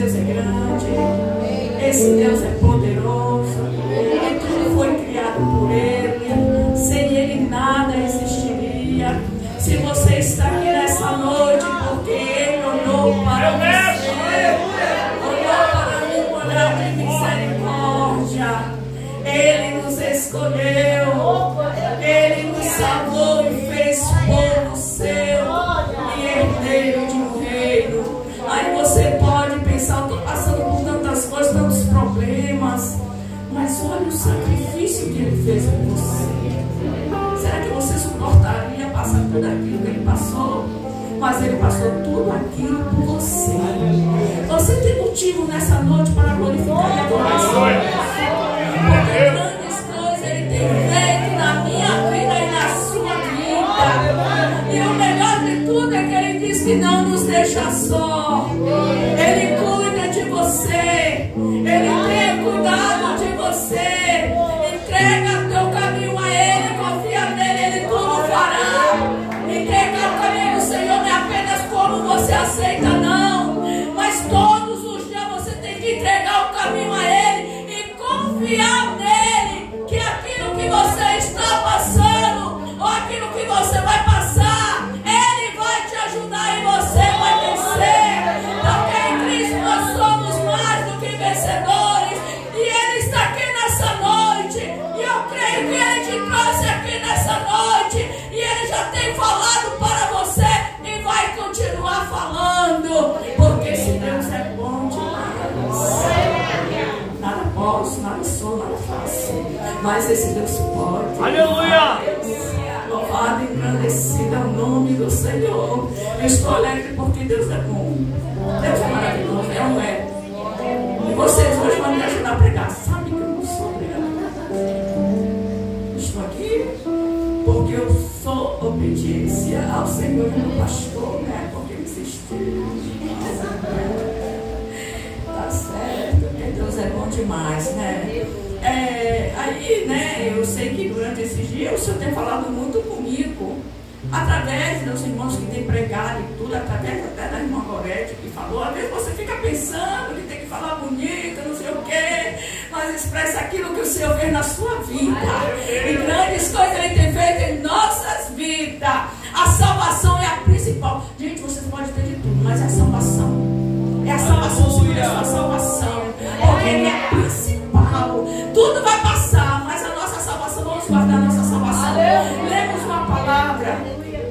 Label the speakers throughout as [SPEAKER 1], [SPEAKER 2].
[SPEAKER 1] Deus é grande, esse Deus é poderoso, e tudo foi criado por Ele, sem Ele nada existiria. Se você está aqui nessa noite, porque Ele olhou para você, olhou para mim com olhar de misericórdia, Ele nos escolheu, Ele nos salvou e fez povo seu e herdeiro de um reino. Aí você pode pensar, eu estou passando por tantas coisas, tantos problemas, mas olha o sacrifício que Ele fez por você. Será que você suportaria passar tudo aquilo que Ele passou? Mas Ele passou tudo aquilo por você. Você tem motivo nessa noite para glorificar e adorar. Porque grandes coisas Ele tem feito na minha vida e na sua vida. E o melhor de tudo é que Ele diz que não nos deixa só. Ele cuida de você. Ele tem cuidado de você. Entrega teu caminho a Ele, confia nele, Ele tudo fará. Entregar o caminho do Senhor não é apenas como você aceita, não. Mas todos os dias você tem que entregar o caminho a Ele e confiar nele, que aquilo que você está passando, ou aquilo que você vai passar, Ele vai te ajudar e você vai vencer. Porque em Cristo nós somos mais do que vencedores. E Ele está aqui nessa noite. E eu creio que Ele te trouxe aqui nessa noite. E Ele já tem falado para você e vai continuar falando. Porque se Deus é bom demais, nada posso, nada sou, nada faço. Mas esse Deus pode.
[SPEAKER 2] Aleluia!
[SPEAKER 1] Louvado e engrandecido é o nome do Senhor. Eu estou alegre porque Deus é bom. Deus é maravilhoso, é ou não é? E vocês hoje vão me ajudar a pregar. Sabe que eu não sou pregador. Estou aqui porque eu sou obediência ao Senhor e ao pastor, né? Porque ele insistiu. Tá certo, porque Deus é bom demais, né? Aí, né, eu sei que durante esses dias o Senhor tem falado muito comigo, através dos irmãos que têm pregado e tudo, através até da irmã Gorete que falou. Às vezes você fica pensando que tem que falar bonito, não sei o quê, mas expressa aquilo que o Senhor fez na sua vida. E grandes coisas Ele tem feito em nossas vidas. A salvação é a principal. Gente, vocês podem ter de tudo, mas é a salvação. É a salvação, Senhor, é a sua salvação. Porque Ele é principal. Tudo vai passar, mas a nossa salvação, vamos guardar a nossa salvação. Lemos uma palavra.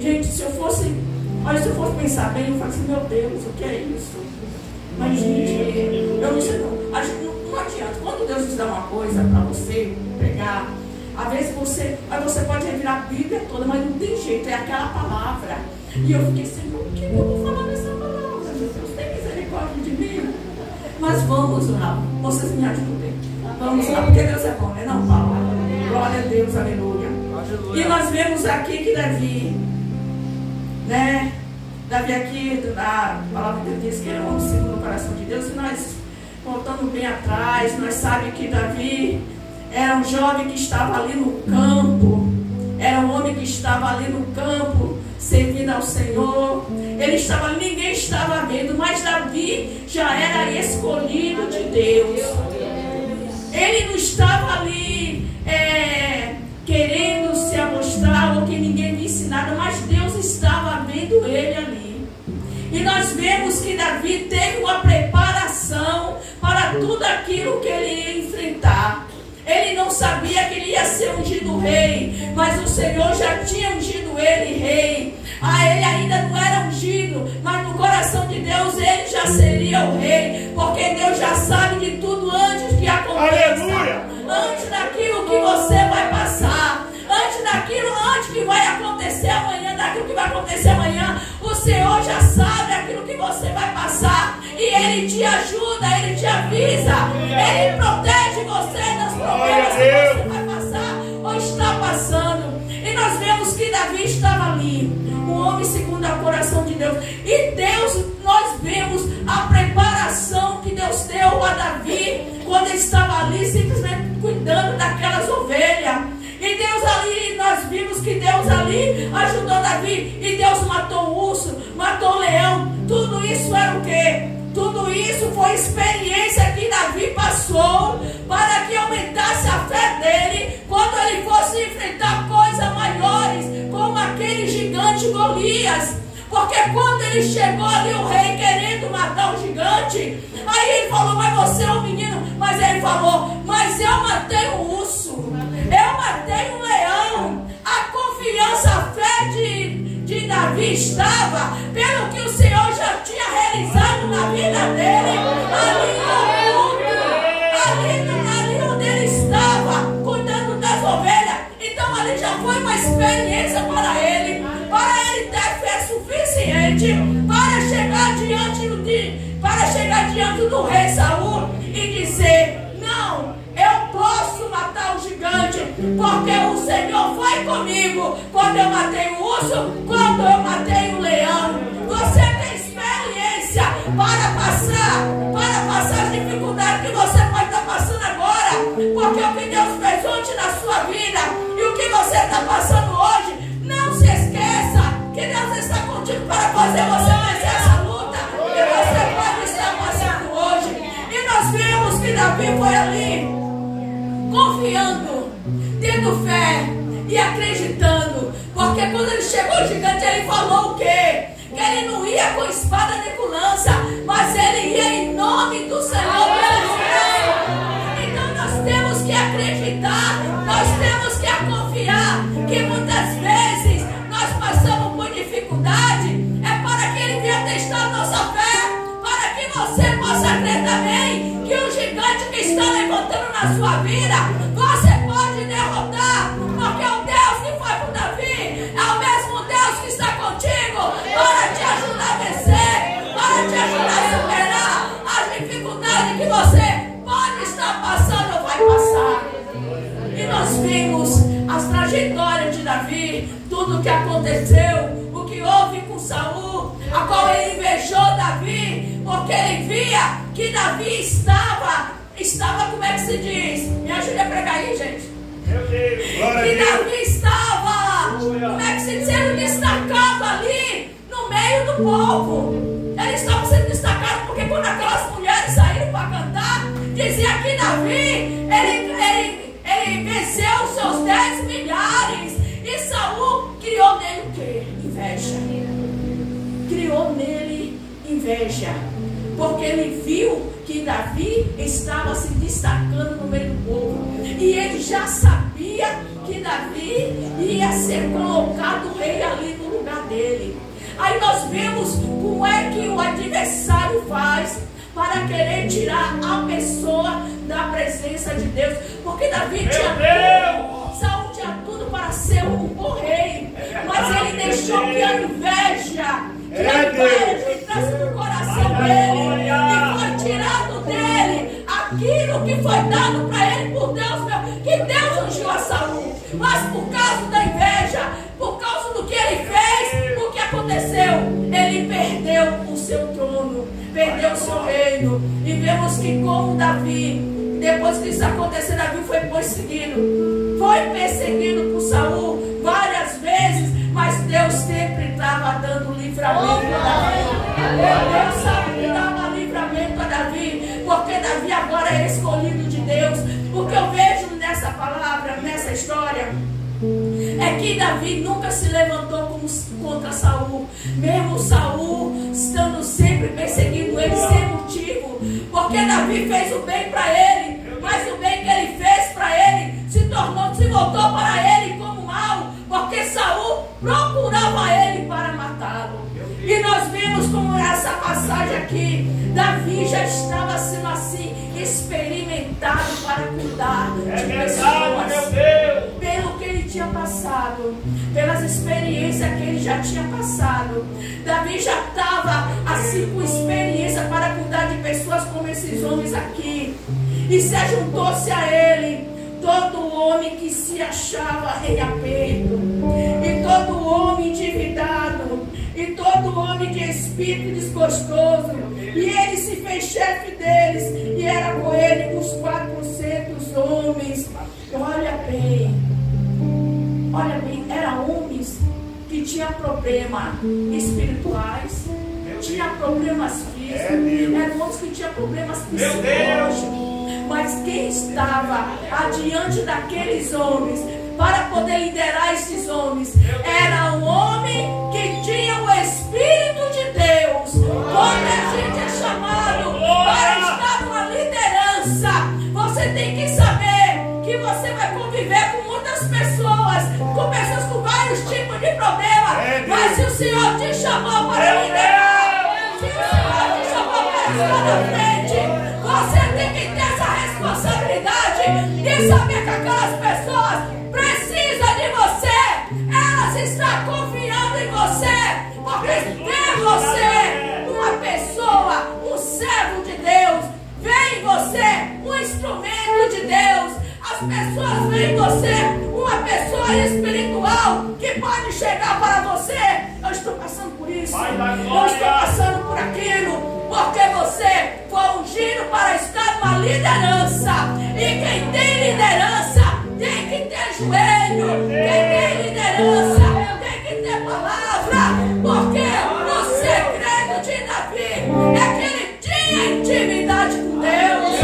[SPEAKER 1] Gente, se eu fosse pensar bem, eu falo assim, meu Deus, o que é isso? Mas, gente, eu não sei não. Não adianta. Quando Deus nos dá uma coisa para você pegar, às vezes você pode revirar a Bíblia toda, mas não tem jeito, é aquela palavra. E eu fiquei assim, o que eu vou falar nessa palavra? Meu Deus, tem misericórdia de mim. Mas vamos lá, vocês me ajudem. Vamos lá, porque Deus é bom, né? Não, Paulo. Glória a Deus, aleluia. E nós vemos aqui que Davi, né? Davi aqui, a palavra de Deus diz que era um homem segundo o coração de Deus. E nós, voltando bem atrás, nós sabemos que Davi era um jovem que estava ali no campo. Era um homem que estava ali no campo, servindo ao Senhor. Ele estava ali, ninguém estava vendo, mas Davi já era escolhido de Deus. Ele não estava ali querendo se amostrar ou que ninguém visse nada, mas Deus estava vendo ele ali. E nós vemos que Davi teve uma preparação para tudo aquilo que ele ia enfrentar. Ele não sabia que ele ia ser ungido rei, mas o Senhor já tinha ungido ele rei. Ele ainda não era ungido, mas no coração de Deus ele já seria o rei, porque Deus já sabe de tudo antes que aconteça. Aleluia! Antes daquilo que você vai passar, antes que vai acontecer amanhã, daquilo que vai acontecer amanhã, o Senhor já sabe aquilo que você vai passar, e Ele te ajuda, Ele te avisa, Ele protege você das problemas que você vai passar ou está passando. E nós vemos que Davi estava ali, um homem segundo o coração de Deus. E Deus, nós vemos a preparação que Deus deu a Davi quando ele estava ali simplesmente cuidando daquelas ovelhas. E Deus ali, nós vimos que Deus ali ajudou Davi. E Deus matou o urso, matou o leão. Tudo isso era o quê? Tudo isso foi Golias. Porque quando ele chegou ali, o rei querendo matar o gigante, aí ele falou, mas você é um menino. Mas ele falou, mas eu matei um urso, eu matei um leão. A confiança, a fé de Davi estava, pelo que o Senhor já tinha realizado na vida dele, ali onde ele estava, cuidando das ovelhas. Então ali já foi uma experiência para ele ter fé suficiente para chegar diante do rei Saul e dizer, não, eu posso matar o gigante, porque o Senhor foi comigo quando eu matei o urso, quando eu matei o leão. Você tem experiência para passar as dificuldades que você pode estar passando agora, porque o que Deus fez ontem na sua vida e o que você está passando hoje, não se esqueça que Deus está contigo para fazer você vencer essa luta que você pode estar passando hoje. E nós vemos que Davi foi ali confiando, tendo fé e acreditando, porque quando ele chegou o gigante, ele falou o quê? Que ele não ia com espada nem com lança, mas ele ia em nome do Senhor pelo Senhor. Então nós temos que acreditar, nós temos que confiar, que muitas vezes nós passamos por dificuldade, é para que ele venha testar nossa fé, para que você possa crer também que o gigante que está levantando na sua vida, você pode derrotar, porque o Deus que foi com Davi é o mesmo Deus que está contigo para te ajudar a vencer, para te ajudar a superar as dificuldades que você pode estar passando ou vai passar. E nós vimos as trajetórias de Davi, tudo o que aconteceu, o que houve com Saul, a qual ele invejou Davi, porque ele via que Davi estava, como é que se diz? Me ajude a pregar aí, gente. Que Davi estava, como é que se diz? Ele destacado ali no meio do povo. Ele estava sendo destacado porque quando aquelas mulheres saíram para cantar, dizia que Davi, ele venceu os seus 10 milhares. E Saul criou nele o quê? Inveja. Criou nele inveja. Porque ele viu que Davi estava se destacando no meio do povo. E ele já sabia que Davi ia ser colocado rei ali no lugar dele. Aí nós vemos como é que o adversário faz para querer tirar a pessoa da presença de Deus. Porque Davi tinha tudo, Saul tinha tudo para ser um bom rei, mas ele deixou que a inveja entrasse no coração dele e foi tirado dele aquilo que foi dado para ele por Deus, que Deus ungiu a Saul. Mas por causa da inveja, por causa do que ele fez, o que aconteceu? Ele perdeu o seu trono, perdeu o seu reino. E vemos que como Davi, depois que isso aconteceu, Davi foi perseguido por Saul várias vezes, mas Deus sempre estava dando livramento a Davi. Deus sempre dava livramento a Davi, porque Davi agora é escolhido de Deus. O que eu vejo nessa palavra, nessa história, é que Davi nunca se levantou contra Saul, mesmo Saul estando sempre perseguindo ele sem motivo, porque Davi fez o bem para ele, mas o bem que ele fez para ele se voltou para ele como mal, porque Saul procurava ele para matá-lo. E nós vimos como nessa passagem aqui, Davi já estava sendo assim experimentado para cuidar de pessoas, pelo que ele tinha passado, pelas experiências que ele já tinha passado. Davi já estava assim com experiência para cuidar de pessoas como esses homens aqui. E se ajuntou-se a ele todo homem que se achava em aperto, e todo homem endividado, e todo homem de espírito desgostoso. E ele se fez chefe deles, e era com ele uns 400 homens. Olha bem, eram homens que tinham problemas espirituais, tinham problemas físicos, eram homens que tinham problemas psicológicos. Mas quem estava adiante daqueles homens para poder liderar esses homens. Era um homem que tinha o Espírito de Deus. Quando a gente é chamado para estar numa liderança, você tem que saber que você vai conviver com muitas pessoas, com pessoas com vários tipos de problemas. Mas se o Senhor te chamou para liderar, se o Senhor te chamou para estar na frente, você tem que ter essa responsabilidade de saber que aquelas pessoas precisam de você. Elas estão confiando em você, porque vê você uma pessoa, um servo de Deus, vê em você um instrumento de Deus. As pessoas veem em você uma pessoa espiritual que pode chegar para você. Eu estou passando por isso, eu estou passando por aquilo, porque você foi ungido para estar numa liderança. E quem tem liderança tem que ter joelho. Quem tem liderança tem que ter palavra, porque o segredo de Davi é que ele tinha intimidade com Deus.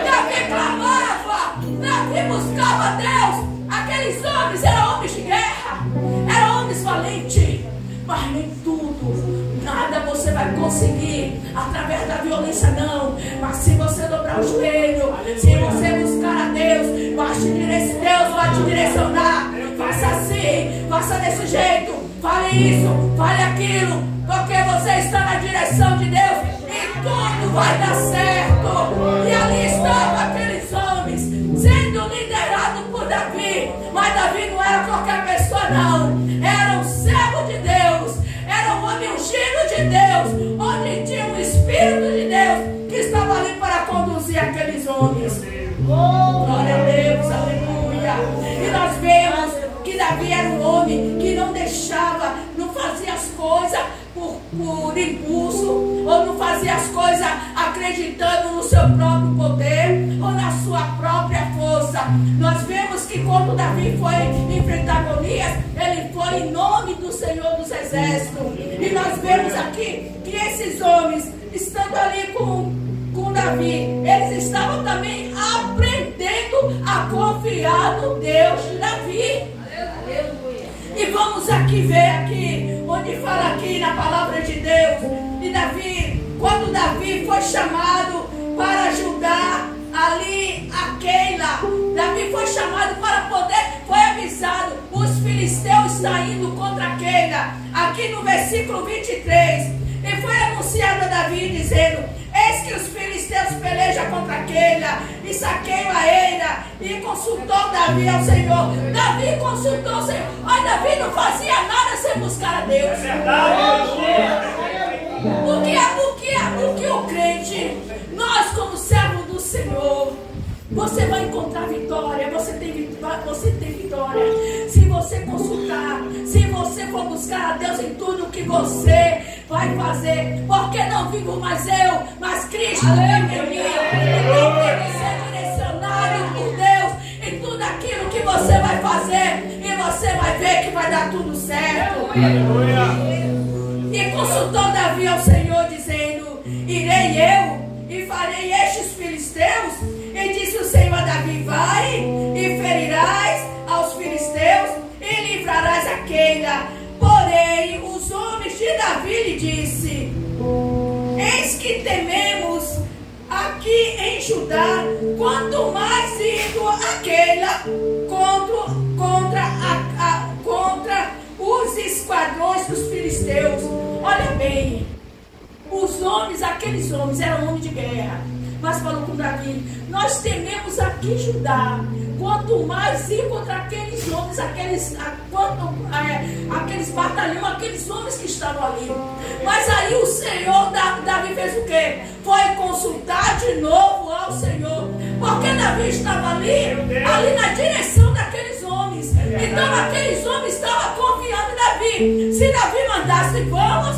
[SPEAKER 1] Davi clamava, Davi buscava Deus. Aqueles homens eram homens de guerra, eram homens valentes, mas nem tudo, nada você vai conseguir através da violência, não. Mas se você dobrar o joelho, se você buscar a Deus, Deus vai te direcionar. Faça assim, faça desse jeito, fale isso, fale aquilo, porque você está na direção de Deus e tudo vai dar certo. E ali estavam aqueles homens sendo liderados por Davi. Mas Davi não era qualquer pessoa, não. Era um servo de Deus, era um homem ungido de Deus, onde tinha um Espírito de Deus que estava ali para conduzir aqueles homens. Glória a Deus, aleluia. E nós vemos que Davi era um homem que não deixava, não fazia as coisas por impulso, ou não fazia as coisas acreditando no seu próprio poder ou na sua própria força. Nós vemos que quando Davi foi enfrentar Golias, ele foi em nome do Senhor dos Exércitos. E nós vemos aqui que esses homens, estando ali com Davi, eles estavam também aprendendo a confiar no Deus de Davi. E vamos aqui ver aqui, onde fala aqui na palavra de Deus, de Davi, quando Davi foi chamado para ajudar ali a Keila, Davi foi chamado para poder, foi avisado, os filisteus estão indo contra Keila, aqui no versículo 23, e foi anunciado a Davi dizendo: eis que os filisteus pelejam contra Keila e saqueiam a eira. E consultou Davi ao Senhor. Davi consultou o Senhor. Mas Davi não fazia nada sem buscar a Deus.
[SPEAKER 2] É verdade.
[SPEAKER 1] Porque o crente, nós como servos do Senhor, você vai encontrar vitória. Você tem vitória se você consultar, se você for buscar a Deus em tudo que você vai fazer. Porque não vivo mais eu, mas Cristo vive em mim. Então tem que ser direcionado por Deus em tudo aquilo que você vai fazer, e você vai ver que vai dar tudo certo. E consultou Davi ao Senhor dizendo: irei eu e farei estes filisteus? E disse o Senhor a Davi: vai e ferirás aos filisteus e livrarás a Keila. Porém os homens de Davi lhe disse: eis que tememos aqui em Judá, quanto mais indo a Keila contra os esquadrões dos filisteus. Olha bem, os homens, aqueles homens eram homens de guerra, mas falou com Davi: nós tememos aqui Judá, quanto mais ir contra aqueles homens, aqueles batalhões, aqueles homens que estavam ali. Mas aí o Senhor, Davi fez o quê? Foi consultar de novo ao Senhor, porque Davi estava ali na direção daqueles homens. Então aqueles homens estavam confiando em Davi. Se Davi mandasse vamos,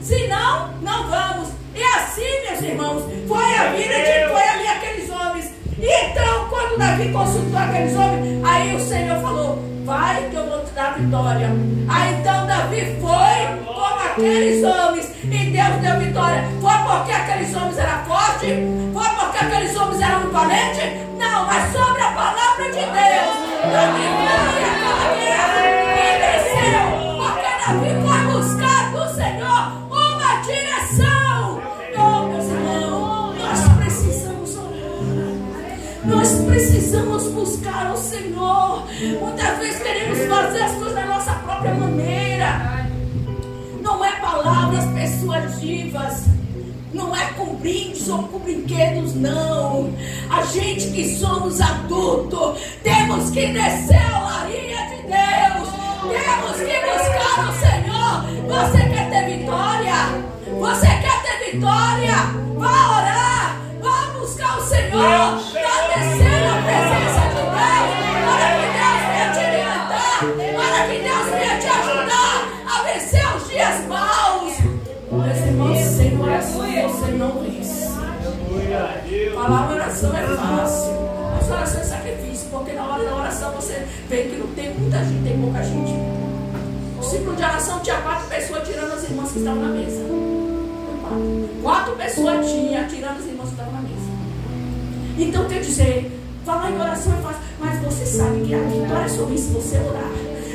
[SPEAKER 1] se não, não vamos. E assim, meus irmãos, foi a vida foi ali aqueles homens. E então, quando Davi consultou aqueles homens, aí o Senhor falou: vai que eu vou te dar vitória. Aí então Davi foi como aqueles homens e Deus deu vitória. Foi porque aqueles homens eram fortes? Foi porque aqueles homens eram valentes? Não, mas sobre a palavra de Deus. Davi foi aquela guerra e venceu, porque Davi foi buscar do Senhor uma direção. Oh, meus irmãos, nós precisamos orar. Nós precisamos buscar o Senhor. Muitas vezes queremos fazer as coisas da nossa própria maneira. Não é palavras persuasivas, não é com brindes ou com brinquedos, não. A gente que somos adultos, temos que descer a olaria de Deus. Temos que buscar o Senhor. Você quer ter vitória? Você quer ter vitória? Vá orar, vá buscar o Senhor, vá descer na presença de Deus, para que Deus venha te orientar, para que Deus venha te ajudar a vencer os dias maus. Meus irmãos, sem oração você não vence. Falar oração é fácil, mas oração é sacrifício, porque na hora da oração você vê que não tem muita gente, tem pouca gente. O ciclo de oração tinha 4 pessoas tirando as irmãs que estavam na mesa. 4 pessoas tinha tirando as irmãs que estavam na mesa. Então quer dizer, falar em oração é fácil, mas você sabe que a vitória é sobre isso, você orar.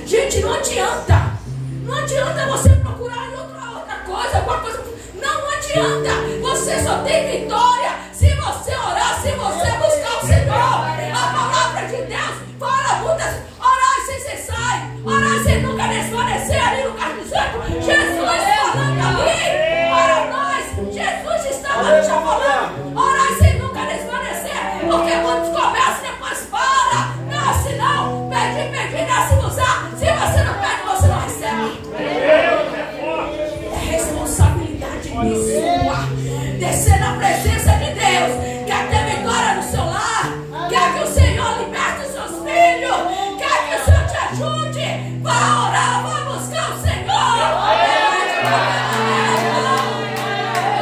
[SPEAKER 1] Gente, não adianta. Não adianta você procurar outra coisa, alguma coisa. Não adianta. Você só tem vitória se você orar, se você buscar o Senhor. A palavra de Deus fala muitas. Orar sem cessar, orar sem nunca desvanecer. Ali no capítulo 18, Jesus falando ali para nós. Jesus estava ali já falando. Orar sem nunca desvanecer. Porque muitos começam e depois para. Não, se não, pedir, dá-se-vos-á. Se você não pede, você não recebe. É responsabilidade sua. Descer na presença de Deus. Quer ter vitória no seu lar? Quer que o Senhor liberte os seus filhos? Quer que o Senhor te ajude? Vá orar, vá buscar o Senhor.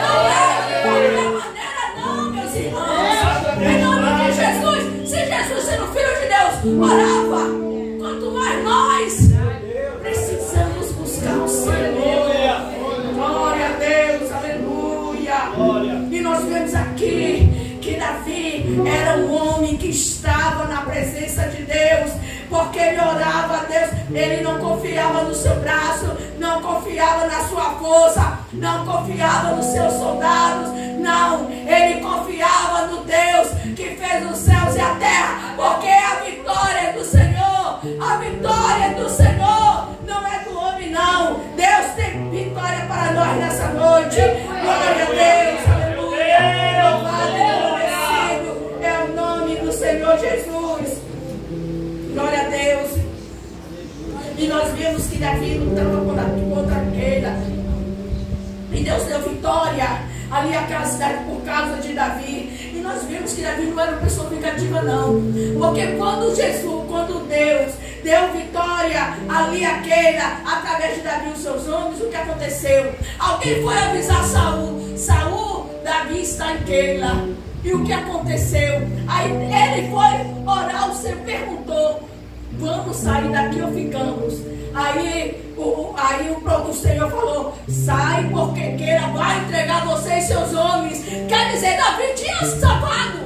[SPEAKER 1] Não é de qualquer maneira, não, meus irmãos. Em nome de Jesus. Se Jesus sendo filho de Deus orava, quanto mais nós precisamos buscar o Senhor. Glória a Deus, aleluia. E nós vemos aqui que Davi era um homem que estava na presença de Deus, porque ele orava a Deus. Ele não confiava no seu braço, não confiava na sua força, não confiava nos seus soldados, não, ele confiava no Deus que fez os céus e a terra, porque a vitória é do Senhor. A vitória é do Senhor, não é do homem, não. Deus tem vitória para nós nessa noite. Glória a Deus, aleluia. Louvado e agradecido é o nome do Senhor Jesus. Glória a Deus. E nós vimos que Davi lutava contra Keila, e Deus deu vitória ali àquela cidade por causa de Davi. E nós vimos que Davi não era uma pessoa vingativa, não. Porque quando Deus deu vitória ali a Keila, através de Davi e os seus homens, o que aconteceu? Alguém foi avisar Saul, Davi está em Keila. E o que aconteceu? Aí ele foi orar, o Senhor perguntou: vamos sair daqui ou ficamos? Aí o Senhor falou: sai, porque Keila vai entregar você e seus homens. Quer dizer, Davi tinha salvado,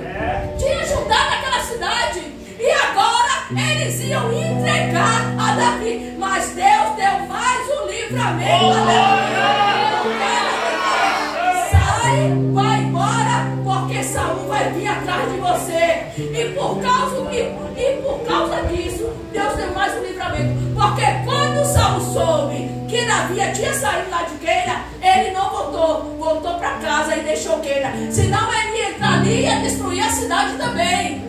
[SPEAKER 1] tinha ajudado aquela cidade, e agora eles iam entregar a Davi. Mas Deus deu mais um livramento a Davi. Sai, vai embora, porque Saul vai vir atrás de você. E por causa disso, Deus deu mais um livramento. Porque quando Saul soube que Davi tinha saído lá de Keila, ele não voltou para casa e deixou Keila. Senão ele ia entrar ali e ia destruir a cidade também.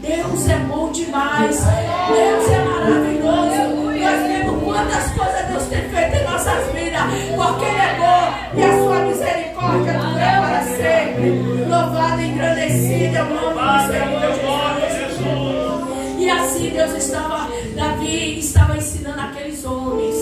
[SPEAKER 1] Deus é bom demais. Deus é maravilhoso. Nós vemos quantas coisas Deus tem feito em nossas vidas, porque Ele é bom e a sua misericórdia dura para sempre. Louvado e engrandecido é o nome do Senhor Jesus. E assim Davi estava ensinando aqueles homens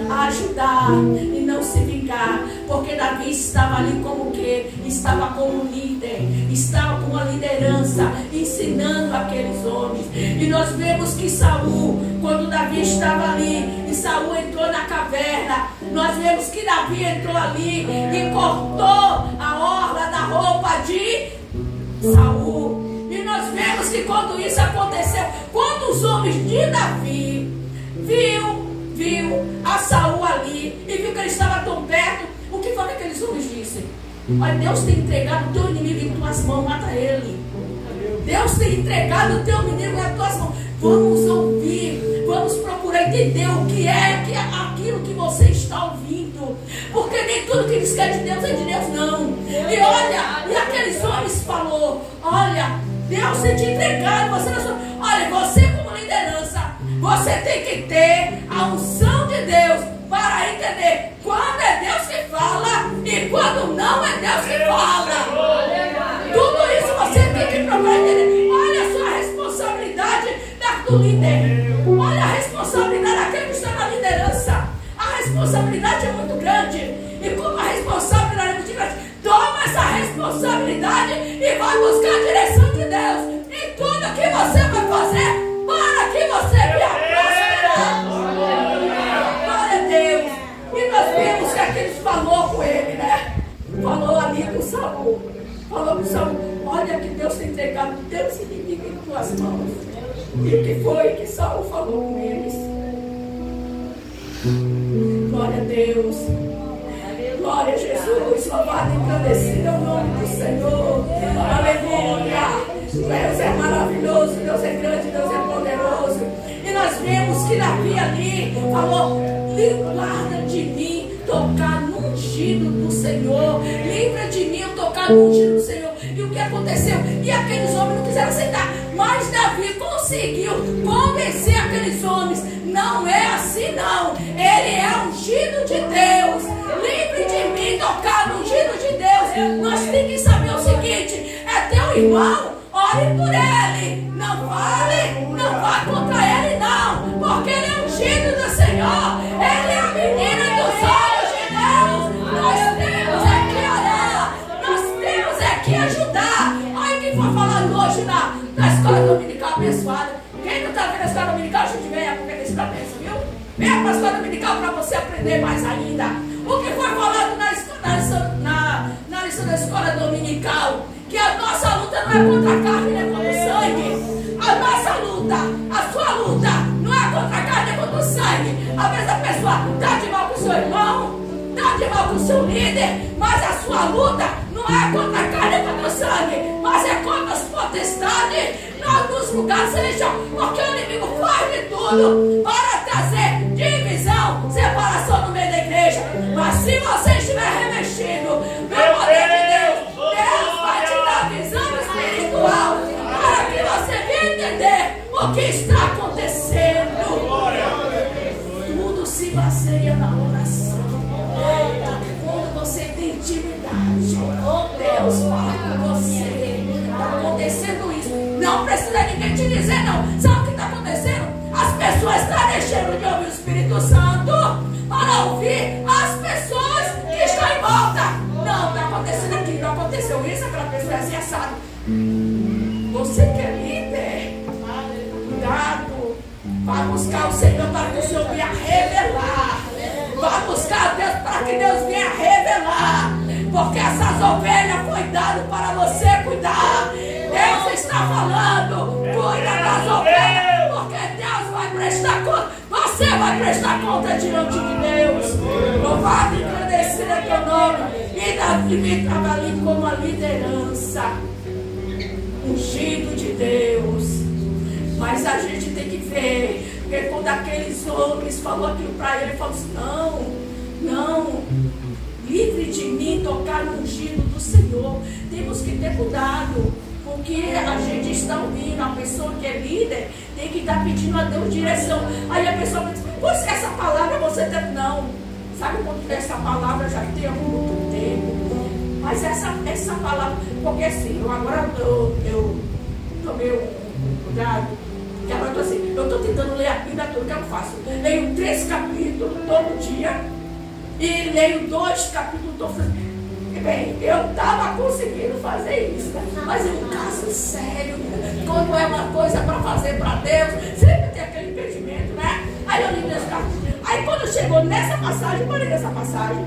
[SPEAKER 1] a ajudar e não se vingar, porque Davi estava ali como que? Estava como líder, estava com uma liderança, ensinando aqueles homens. E nós vemos que Saul, quando Davi estava ali, e Saul entrou na caverna, nós vemos que Davi entrou ali e cortou a orla da roupa de Saul. E nós vemos que quando isso aconteceu, quando os homens de Davi viu a Saul ali e viu que ele estava tão perto, o que foi que aqueles homens disseram? Olha, Deus tem entregado o teu inimigo em tuas mãos, mata ele. Deus tem entregado o teu inimigo em tuas mãos. Vamos ouvir, vamos procurar entender o que é aquilo que você está ouvindo, porque nem tudo que eles querem de Deus é de Deus, não. E olha, e aqueles homens falou: olha, Deus tem te entregado, olha, você como liderança, você tem que ter a unção de Deus para entender quando é Deus que fala e quando não é Deus que fala. Tudo isso você tem que procurar entender. Olha a sua responsabilidade do líder. Olha a responsabilidade daquele que está na liderança. A responsabilidade é muito grande. E como a responsabilidade é muito grande, toma essa responsabilidade e vai buscar a direção de Deus em tudo que você vai fazer para que você venha prosperar. Glória a Deus. E nós vimos que aqueles falou com ele, né? Falou ali com Saul. Falou com Saul: olha que Deus tem entregado Deus inimigo em tuas mãos. E o que foi que Saul falou com eles? Glória a Deus. Glória a Jesus. Louvado e engrandecido é o nome do Senhor. Aleluia. Deus é maravilhoso, Deus é grande, Deus é poderoso. E nós vemos que Davi ali falou: livra de mim tocar no ungido do Senhor. Livra de mim eu tocar no ungido do Senhor. E o que aconteceu? E aqueles homens não quiseram aceitar. Mas Davi conseguiu convencer aqueles homens: não é assim não. Ele é ungido de Deus. Livre de mim tocar no ungido de Deus. Nós temos que saber o seguinte: é teu irmão, ore por ele. Não fale, não vá contra ele não, porque ele é ungido do Senhor. Ele é a menina dos olhos de Deus. Nós temos é que orar, nós temos é que ajudar. Olha quem foi falando hoje na escola dominical abençoada. Quem não está vendo a escola dominical, a gente venha, porque tem essa bênção, viu? Venha para a escola dominical para você aprender mais ainda. O que foi falado na lição da escola dominical? Que a nossa luta não é contra a carne nem contra o sangue. A nossa luta, a sua luta, não é contra a carne nem contra o sangue. Às vezes a pessoa está de mal com o seu irmão, está de mal com o seu líder, mas a sua luta não é contra a carne nem contra o sangue, mas é contra as potestades nos lugares celestiais, porque o inimigo faz de tudo para trazer divisão, separação no meio da igreja. Mas se você estiver revestido pelo poder de Deus, Deus vai te dar visão espiritual para que você venha entender o que está acontecendo. Tudo se baseia na oração. Quando você tem intimidade, Deus fala com você. Está acontecendo isso. Não precisa ninguém te dizer não. Sabe o que está acontecendo? As pessoas estão deixando de ouvir o Espírito Santo para ouvir as pessoas que estão em volta. Não, está acontecendo aqui, não aconteceu isso, aquela pessoa é assim assada. Você que é líder, cuidado. Vai buscar o Senhor para que o Senhor venha revelar. Vai buscar Deus para que Deus venha revelar. Porque essas ovelhas foi dado para você cuidar. Deus está falando: cuida das ovelhas, porque Deus vai prestar conta. Você vai prestar conta diante de Deus. Louvado e agradecido é teu nome. E Davi estava ali como a liderança, ungido de Deus. Mas a gente tem que ver, porque quando aqueles homens falou aquilo para ele, ele falou assim: não, livre de mim tocar no ungido do Senhor. Temos que ter cuidado, porque a gente está ouvindo. A pessoa que é líder tem que estar pedindo a Deus direção. Aí a pessoa diz: pois essa palavra você tem. Não, sabe quando essa palavra já tem há muito tempo. Mas essa palavra, porque assim, eu tomei um cuidado. E agora eu estou tentando ler a Bíblia toda. O que eu faço? Leio 3 capítulos todo dia e leio 2 capítulos todo dia. Bem, eu estava conseguindo fazer isso, mas é um caso sério. Quando é uma coisa para fazer para Deus, sempre tem aquele impedimento, né? Aí eu li 2 capítulos. Aí quando chega chegou nessa passagem, parei nessa passagem.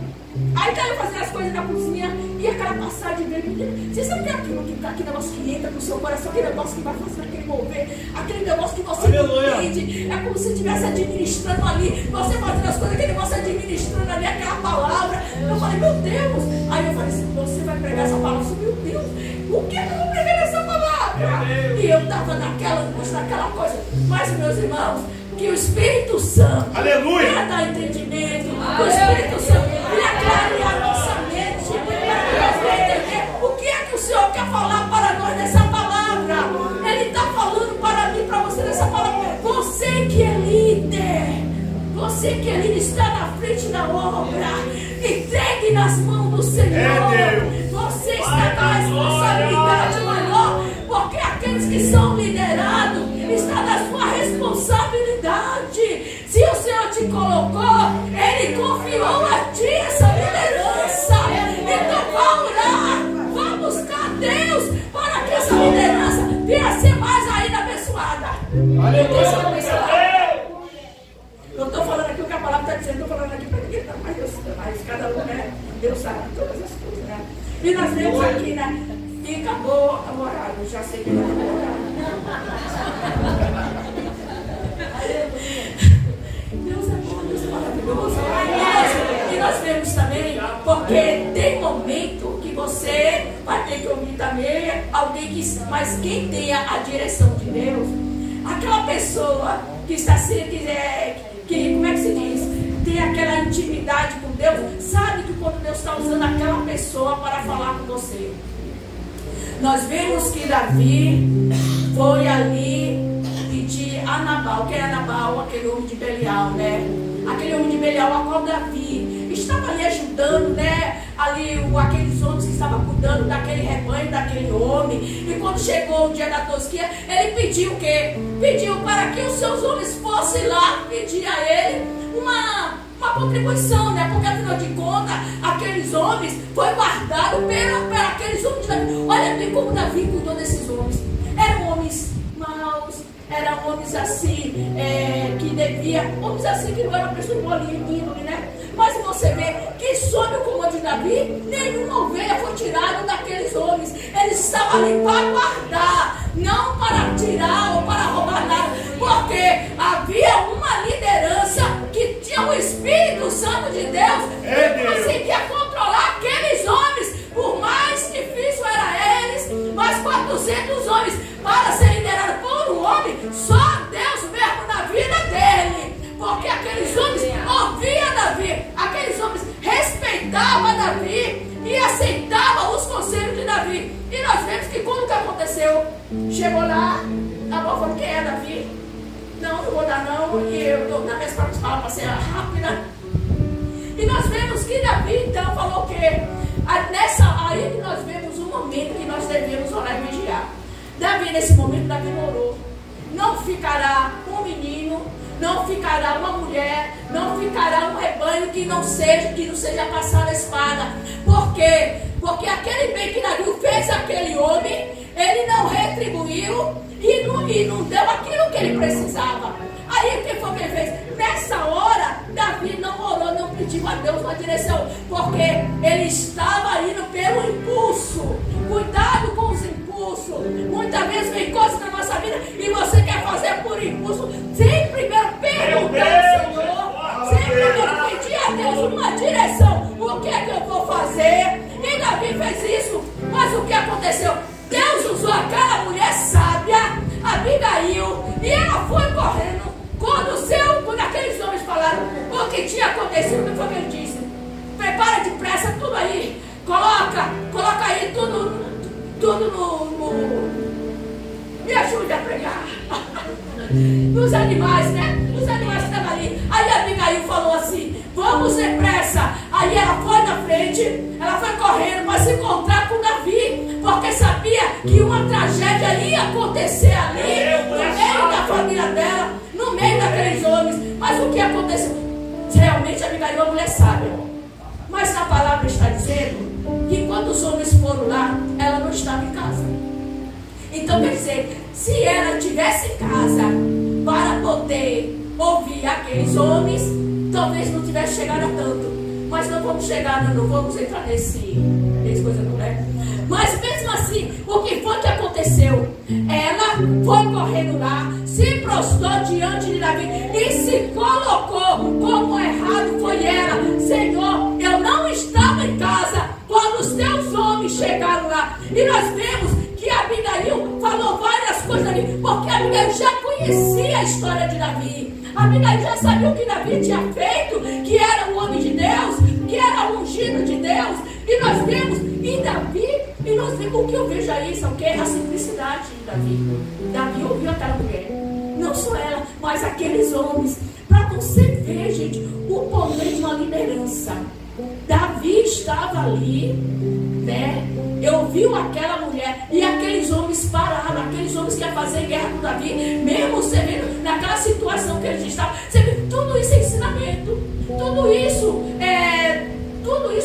[SPEAKER 1] Aí tá eu fazendo as coisas na cozinha e aquela passagem dele. Você sabe que é aquele negócio que entra no seu coração, aquele negócio que vai fazer aquele mover, aquele negócio que você não entende. É como se estivesse administrando ali, você fazendo as coisas, aquele negócio administrando ali aquela palavra. Eu falei, meu Deus. Aí eu falei assim, você vai pregar essa palavra? Meu Deus, o que eu vou pregar nessa palavra? E eu estava naquela angústia, naquela coisa. Mas, meus irmãos, que o Espírito Santo venha dar entendimento, que o Espírito Santo venha clarear a nossa mente, para que nós venhamos entender o que é que o Senhor quer falar para nós nessa palavra. Ele está falando para mim, para você nessa palavra. Você que é líder, você que é líder, está na frente da obra, entregue nas mãos do Senhor. Você está com a responsabilidade maior, porque aqueles que são liderados está na sua responsabilidade. Se o Senhor te colocou, Ele confiou a ti essa liderança. Então vá orar, vá buscar Deus para que essa liderança venha a ser mais ainda abençoada. Eu estou falando aqui o que a palavra está dizendo, estou falando aqui para ninguém, mas cada um, né? Deus sabe todas as coisas, né? E nós vemos aqui, né? E acabou o horário, já sei que vai demorar. Deus é bom, Deus é maravilhoso. E nós vemos também, porque tem momento que você vai ter que ouvir também alguém que, mas quem tenha a direção de Deus, aquela pessoa que está sendo, como é que se diz? Tem aquela intimidade com Deus, sabe que quando Deus está usando aquela pessoa para falar com você. Nós vemos que Davi foi ali pedir a Nabal. Quem é Nabal? Aquele homem de Belial, né? Aquele homem de Belial, a qual Davi estava ali ajudando, né? Ali aqueles homens que estavam cuidando daquele rebanho, daquele homem. E quando chegou o dia da tosquia, ele pediu o quê? Pediu para que os seus homens fossem lá pedir a ele uma contribuição, né? Porque afinal de contas, aqueles homens foi guardado por aqueles homens de Davi. Olha bem como Davi cuidou desses homens. Eram homens maus, eram homens assim, que devia, homens assim que não eram pessoas bolinha, índole, né? Mas você vê que sob o comando de Davi, nenhuma ovelha foi tirada daqueles homens. Eles estavam ali para guardar, não para tirar ou para roubar nada, porque havia uma liderança que tinha o Espírito Santo de Deus que conseguia controlar aqueles homens, por mais difícil era eles, mas 400 homens para ser liderado por um homem, só Deus mesmo na vida dele, porque aqueles homens ouviam Davi, aqueles homens respeitavam Davi e aceitavam os conselhos de Davi. E nós vemos que quando que aconteceu, chegou lá, a avó falou, quem é Davi? Não vou dar não, e eu estou nas minhas próprias palavras para ser rápida. E nós vemos que Davi então falou o quê? Aí que nós vemos um momento que nós devemos orar e vigiar. Davi, nesse momento, Davi orou. Não ficará um menino, não ficará uma mulher, não ficará um rebanho que não seja passada a espada. Por quê? Porque aquele bem que Davi fez àquele homem, ele não retribuiu e não deu aquilo que ele precisava. Aí o que foi que ele fez? Nessa hora, Davi não orou, não pediu a Deus uma direção, porque ele estava indo pelo impulso. Cuidado com os impulsos. Muitas vezes vem coisas na nossa vida e você quer fazer por impulso, sem primeiro perguntar ao Senhor, sem primeiro pedir a Deus uma direção. O que é que eu vou fazer? E Davi fez isso, mas o que aconteceu? Deus usou aquela mulher sábia, Abigail, e ela foi correndo. Quando aqueles homens falaram o que tinha acontecido, o que foi que ele disse? Prepara depressa tudo aí, coloca aí tudo no... Me ajude a pregar. Nos animais, né? Os animais que estavam ali. Aí a Abigail falou assim, vamos depressa. Aí ela foi na frente, ela foi correndo para se encontrar com Davi, porque sabia que uma tragédia ia acontecer ali, no meio da família dela, no meio daqueles homens. Mas o que aconteceu? Realmente a Abigail é uma mulher sábia. Mas na palavra está dizendo que quando os homens foram lá, ela não estava em casa. Então quer dizer, se ela estivesse em casa para poder ouvir aqueles homens, então talvez não tivesse chegado a tanto. Mas não vamos chegar, não vamos entrar nesse coisa, não é? Mas mesmo assim, o que foi que aconteceu? Ela foi correndo lá, se prostrou diante de Davi e se colocou como errado foi ela. Senhor, eu não estava em casa quando os teus homens chegaram lá. E nós vemos que Abigail falou várias coisas ali, porque Abigail já conhecia a história de Davi. Abigail já sabia o que Davi tinha feito, que era um homem de Deus, que era um ungido de Deus. E nós vemos em Davi, e nós vemos o que eu vejo aí, sabe o que? A simplicidade de Davi. Davi ouviu aquela mulher, não só ela, mas aqueles homens. Para você ver, gente, o poder de uma liderança. Davi estava ali, né? Eu vi aquela mulher e aqueles homens pararam, aqueles homens que iam fazer guerra com Davi, mesmo você vendo naquela situação que eles estavam. Você vê, tudo isso é ensinamento, tudo isso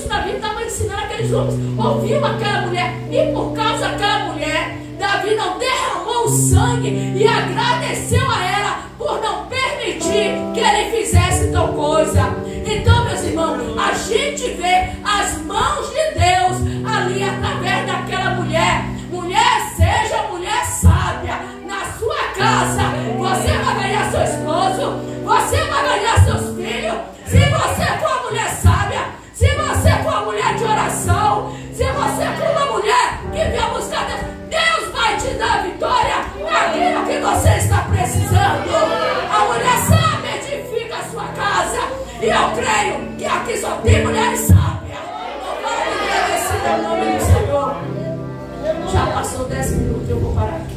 [SPEAKER 1] Davi estava ensinando aqueles homens. Ouviu aquela mulher e por causa daquela mulher, Davi não derramou sangue e agradeceu a ela por não permitir que ele fizesse tal coisa. Então, meus irmãos, a gente vê as mãos de Deus ali através daquela mulher. Mulher, seja mulher sábia na sua casa. Você vai ganhar seu esposo, você vai ganhar seus filhos. Se você for uma mulher sábia, se você for uma mulher de oração, se você for uma mulher que vem buscar Deus, Deus vai te dar vitória naquilo que você está precisando. A mulher sábia edifica a sua casa. E eu creio que aqui só tem mulheres sábias. Não vai me agradecer no nome do Senhor. Já passou 10 minutos, eu vou parar aqui.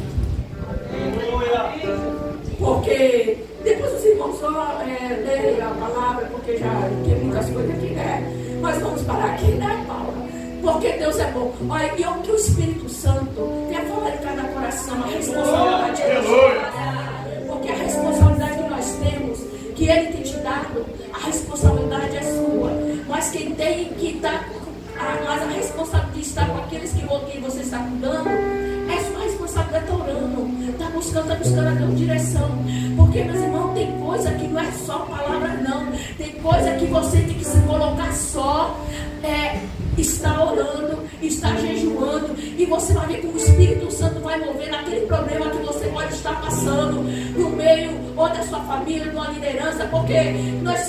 [SPEAKER 1] Porque depois os irmãos vão ler a palavra, porque já tem muitas coisas aqui, né? Mas vamos parar aqui, né, Paula? Porque Deus é bom. Olha, e o que o Espírito Santo tem a forma de cada coração, a responsabilidade é nossa. Porque a responsabilidade que nós temos, que Ele tem te dado, a responsabilidade é sua. Mas quem tem que dar, mas a responsabilidade de estar com aqueles que você está cuidando, é sua responsabilidade. Está orando, está buscando a tua direção. Porque, meus irmãos, tem coisa que não é só palavra, não. Tem coisa que você tem que se colocar só. Está orando, está jejuando, e você vai ver como o Espírito Santo vai mover naquele problema que você pode estar passando no meio ou da sua família, de uma liderança, porque nós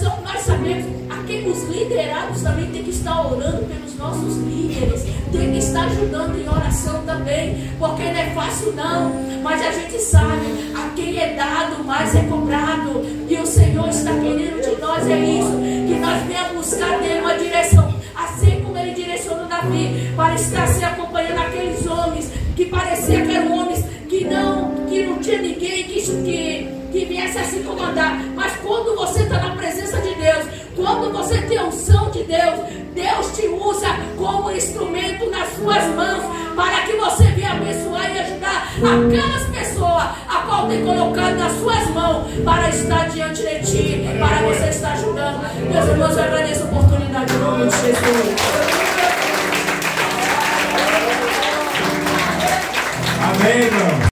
[SPEAKER 1] sabemos, aqueles liderados também tem que estar orando pelos nossos líderes, tem que estar ajudando em oração também, porque não é fácil não, mas a gente sabe, a quem é dado mais é cobrado, e o Senhor está querendo de nós é isso, que nós venhamos buscar dele uma direção, assim como ele direcionou Davi, para estar se acompanhando aqueles homens, que parecia que eram homens que não tinha ninguém que viesse a se comandar, mas quando você está na presença de Deus, quando você tem a unção de Deus, Deus te usa como instrumento nas suas mãos, para que você venha abençoar e ajudar aquelas pessoas a qual tem colocado nas suas mãos, para estar diante de ti, para você estar ajudando. Meus irmãos, eu agradeço a oportunidade em nome de Jesus.